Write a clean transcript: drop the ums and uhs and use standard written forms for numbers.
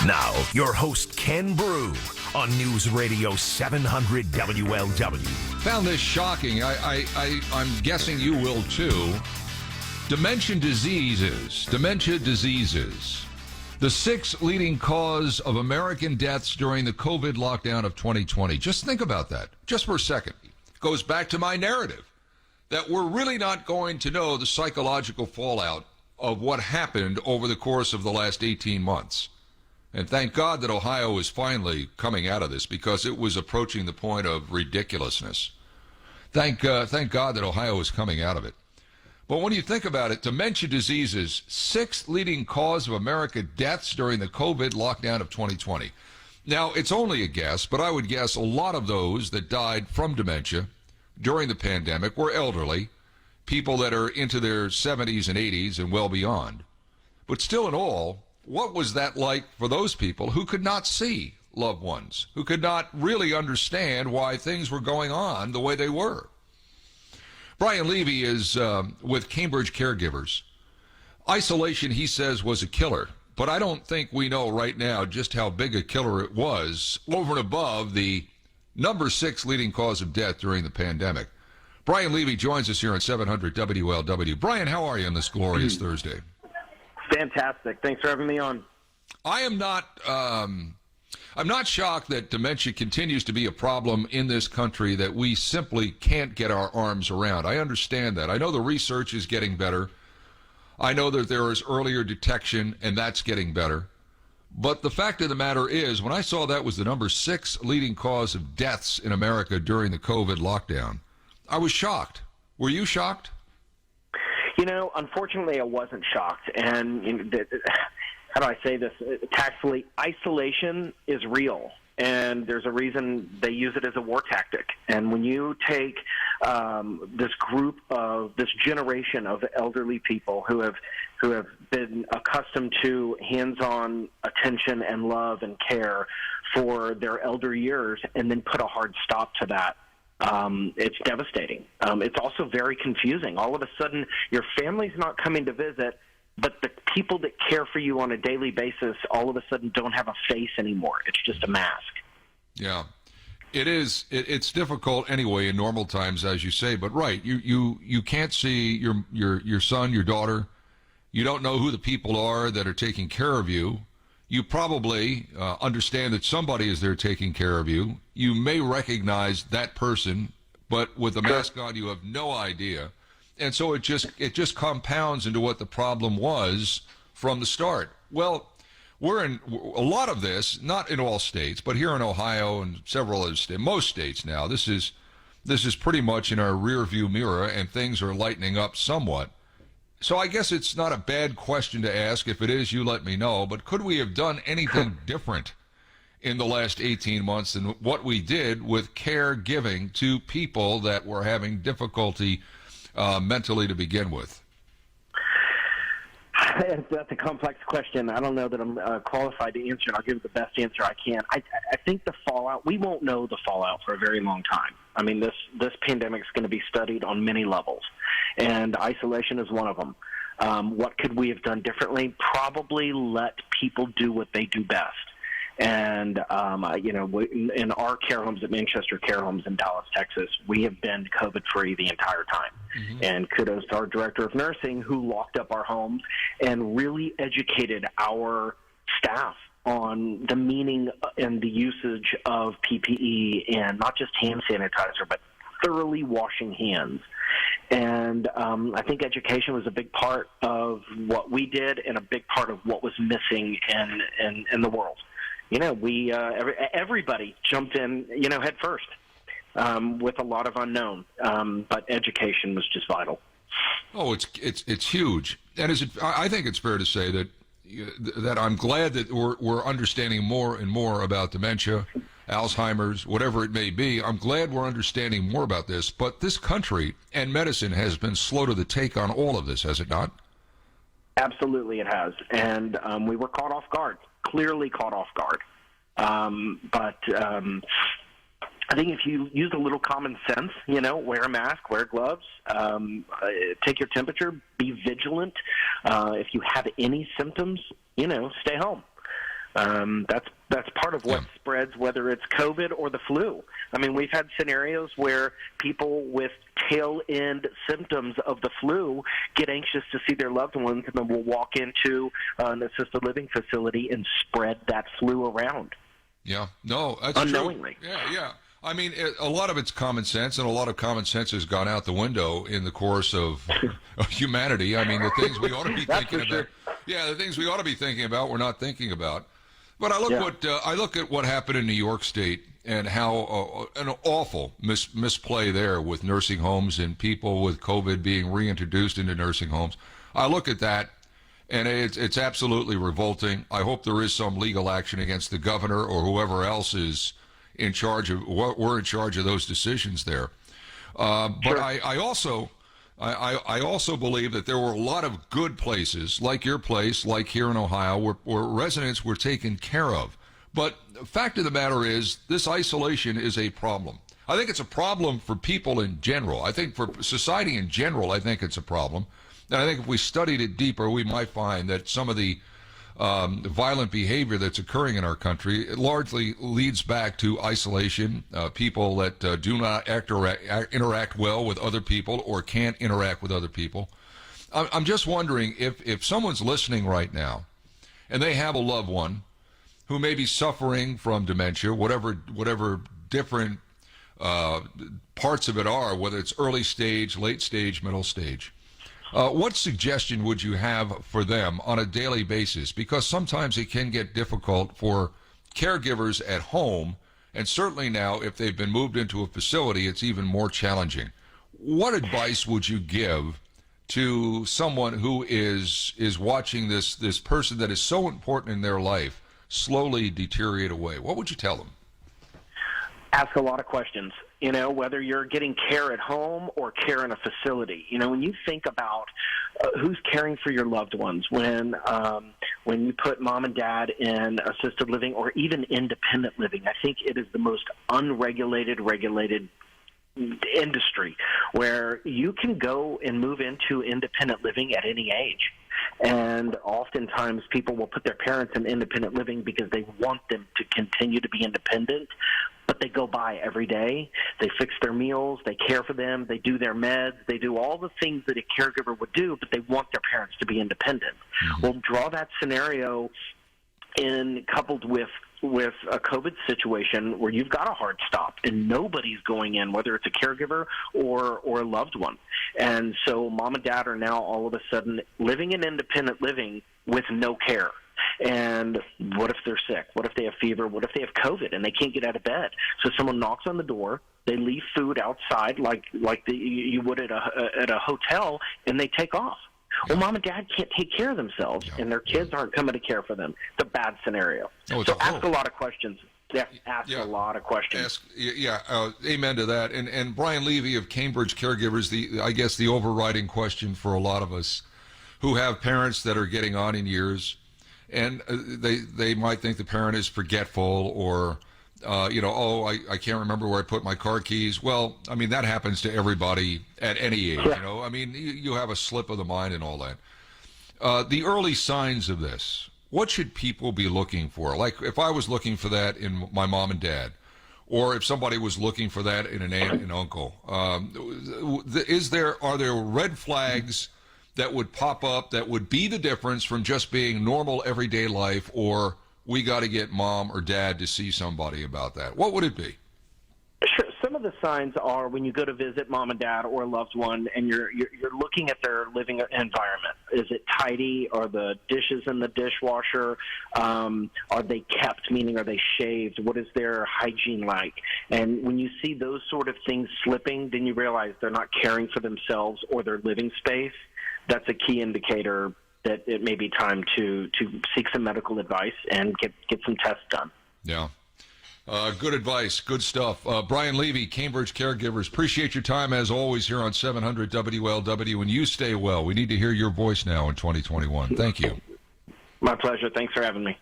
Now, your host, Ken Brew, on News Radio 700 WLW. Found this shocking. I'm guessing you will too. Dementia diseases. The sixth leading cause of American deaths during the COVID lockdown of 2020. Just think about that, just for a second. It goes back to my narrative that we're really not going to know the psychological fallout of what happened over the course of the last 18 months. And thank God that Ohio is finally coming out of this, because it was approaching the point of ridiculousness. Thank God that Ohio is coming out of it. But when you think about it, dementia diseases, sixth leading cause of American deaths during the COVID lockdown of 2020. Now, it's only a guess, but I would guess a lot of those that died from dementia during the pandemic were elderly, people that are into their 70s and 80s and well beyond. But still in all, what was that like for those people who could not see loved ones, who could not really understand why things were going on the way they were? Brian Levy is with Cambridge Caregivers. Isolation, he says, was a killer, but I don't think we know right now just how big a killer it was over and above the number 6 leading cause of death during the pandemic. Brian Levy joins us here on 700 WLW. Brian, how are you on this glorious Thursday? Fantastic. Thanks for having me on. I am not... I'm not shocked that dementia continues to be a problem in this country that we simply can't get our arms around. I understand that. I know the research is getting better. I know that there is earlier detection, and that's getting better. But the fact of the matter is, when I saw that was the number 6 leading cause of deaths in America during the COVID lockdown, I was shocked. Were you shocked? You know, unfortunately, I wasn't shocked. And how do I say this tactfully? Isolation is real, and there's a reason they use it as a war tactic. And when you take this generation of elderly people who have been accustomed to hands-on attention and love and care for their elder years, and then put a hard stop to that, it's devastating. It's also very confusing. All of a sudden, your family's not coming to visit, but the people that care for you on a daily basis all of a sudden don't have a face anymore. It's just a mask. Yeah, it is. It's difficult anyway in normal times, as you say. But right, you can't see your son, your daughter. You don't know who the people are that are taking care of you. You probably understand that somebody is there taking care of you. You may recognize that person, but with the mask on, you have no idea. And so it just compounds into what the problem was from the start. Well, we're in a lot of this, not in all states, but here in Ohio and several other states, most states now, this is pretty much in our rearview mirror, and things are lightening up somewhat. So I guess it's not a bad question to ask. If it is, you let me know. But could we have done anything different in the last 18 months than what we did with caregiving to people that were having difficulty mentally to begin with? That's a complex question. I don't know that I'm qualified to answer it. I'll give it the best answer I can. I think the fallout, we won't know the fallout for a very long time. I mean, this pandemic is going to be studied on many levels, and isolation is one of them. What could we have done differently? Probably let people do what they do best. And, in our care homes at Manchester Care Homes in Dallas, Texas, we have been COVID-free the entire time. Mm-hmm. And kudos to our director of nursing, who locked up our homes and really educated our staff on the meaning and the usage of PPE, and not just hand sanitizer, but thoroughly washing hands. And I think education was a big part of what we did, and a big part of what was missing in the world. You know, everybody jumped in, head first, with a lot of unknown. But education was just vital. Oh, it's huge, and I think it's fair to say that I'm glad that we're understanding more and more about dementia, Alzheimer's, whatever it may be. I'm glad we're understanding more about this. But this country and medicine has been slow to the take on all of this, has it not? Absolutely, it has, and we were caught off guard. Clearly caught off guard. But I think if you use a little common sense, wear a mask, wear gloves, take your temperature, be vigilant. If you have any symptoms, stay home. That's part of what spreads, whether it's COVID or the flu. I mean, we've had scenarios where people with tail-end symptoms of the flu get anxious to see their loved ones and then will walk into an assisted living facility and spread that flu around. Yeah, no, that's unknowingly. True. Yeah. I mean, a lot of it's common sense, and a lot of common sense has gone out the window in the course of humanity. I mean, the things we ought to be thinking about. Yeah, the things we ought to be thinking about, we're not thinking about. But I look at what happened in New York State and how an awful misplay there with nursing homes and people with COVID being reintroduced into nursing homes. I look at that, and it's absolutely revolting. I hope there is some legal action against the governor or whoever else is in charge of we're in charge of those decisions there. But Sure. I also believe that there were a lot of good places, like your place, like here in Ohio, where residents were taken care of. But the fact of the matter is, this isolation is a problem. I think it's a problem for people in general. I think for society in general, I think it's a problem. And I think if we studied it deeper, we might find that some of the violent behavior that's occurring in our country, it largely leads back to isolation, people that do not interact well with other people or can't interact with other people. I'm just wondering if someone's listening right now and they have a loved one who may be suffering from dementia, whatever different parts of it are, whether it's early stage, late stage, middle stage. What suggestion would you have for them on a daily basis? Because sometimes it can get difficult for caregivers at home, and certainly now if they've been moved into a facility, it's even more challenging. What advice would you give to someone who is watching this person that is so important in their life slowly deteriorate away? What would you tell them? Ask a lot of questions. You know, whether you're getting care at home or care in a facility. You know, when you think about who's caring for your loved ones, when you put mom and dad in assisted living or even independent living, I think it is the most regulated industry where you can go and move into independent living at any age. And oftentimes people will put their parents in independent living because they want them to continue to be independent, but they go by every day. They fix their meals, they care for them, they do their meds, they do all the things that a caregiver would do, but they want their parents to be independent. Mm-hmm. Well, draw that scenario in coupled with a COVID situation where you've got a hard stop and nobody's going in, whether it's a caregiver or a loved one. And so mom and dad are now all of a sudden living in independent living with no care. And what if they're sick? What if they have fever? What if they have COVID and they can't get out of bed? So someone knocks on the door, they leave food outside like you would at a hotel, and they take off. Well, mom and dad can't take care of themselves, and their kids aren't coming to care for them. It's a bad scenario. So ask a lot of questions. Ask a lot of questions. Amen to that. And Brian Levy of Cambridge Caregivers, I guess the overriding question for a lot of us who have parents that are getting on in years, and they might think the parent is forgetful or I can't remember where I put my car keys. Well, I mean, that happens to everybody at any age, yeah. you know. I mean, you have a slip of the mind and all that. The early signs of this, what should people be looking for? Like if I was looking for that in my mom and dad, or if somebody was looking for that in an aunt and uncle, are there red flags that would pop up that would be the difference from just being normal everyday life, or we got to get mom or dad to see somebody about that? What would it be? Sure. Some of the signs are when you go to visit mom and dad or a loved one and you're looking at their living environment. Is it tidy? Are the dishes in the dishwasher? Are they kept, meaning are they shaved? What is their hygiene like? And when you see those sort of things slipping, then you realize they're not caring for themselves or their living space. That's a key indicator that it may be time to seek some medical advice and get some tests done. Yeah. Good advice. Good stuff. Brian Levy, Cambridge Caregivers. Appreciate your time as always here on 700 WLW, and you stay well. We need to hear your voice now in 2021. Thank you. My pleasure. Thanks for having me.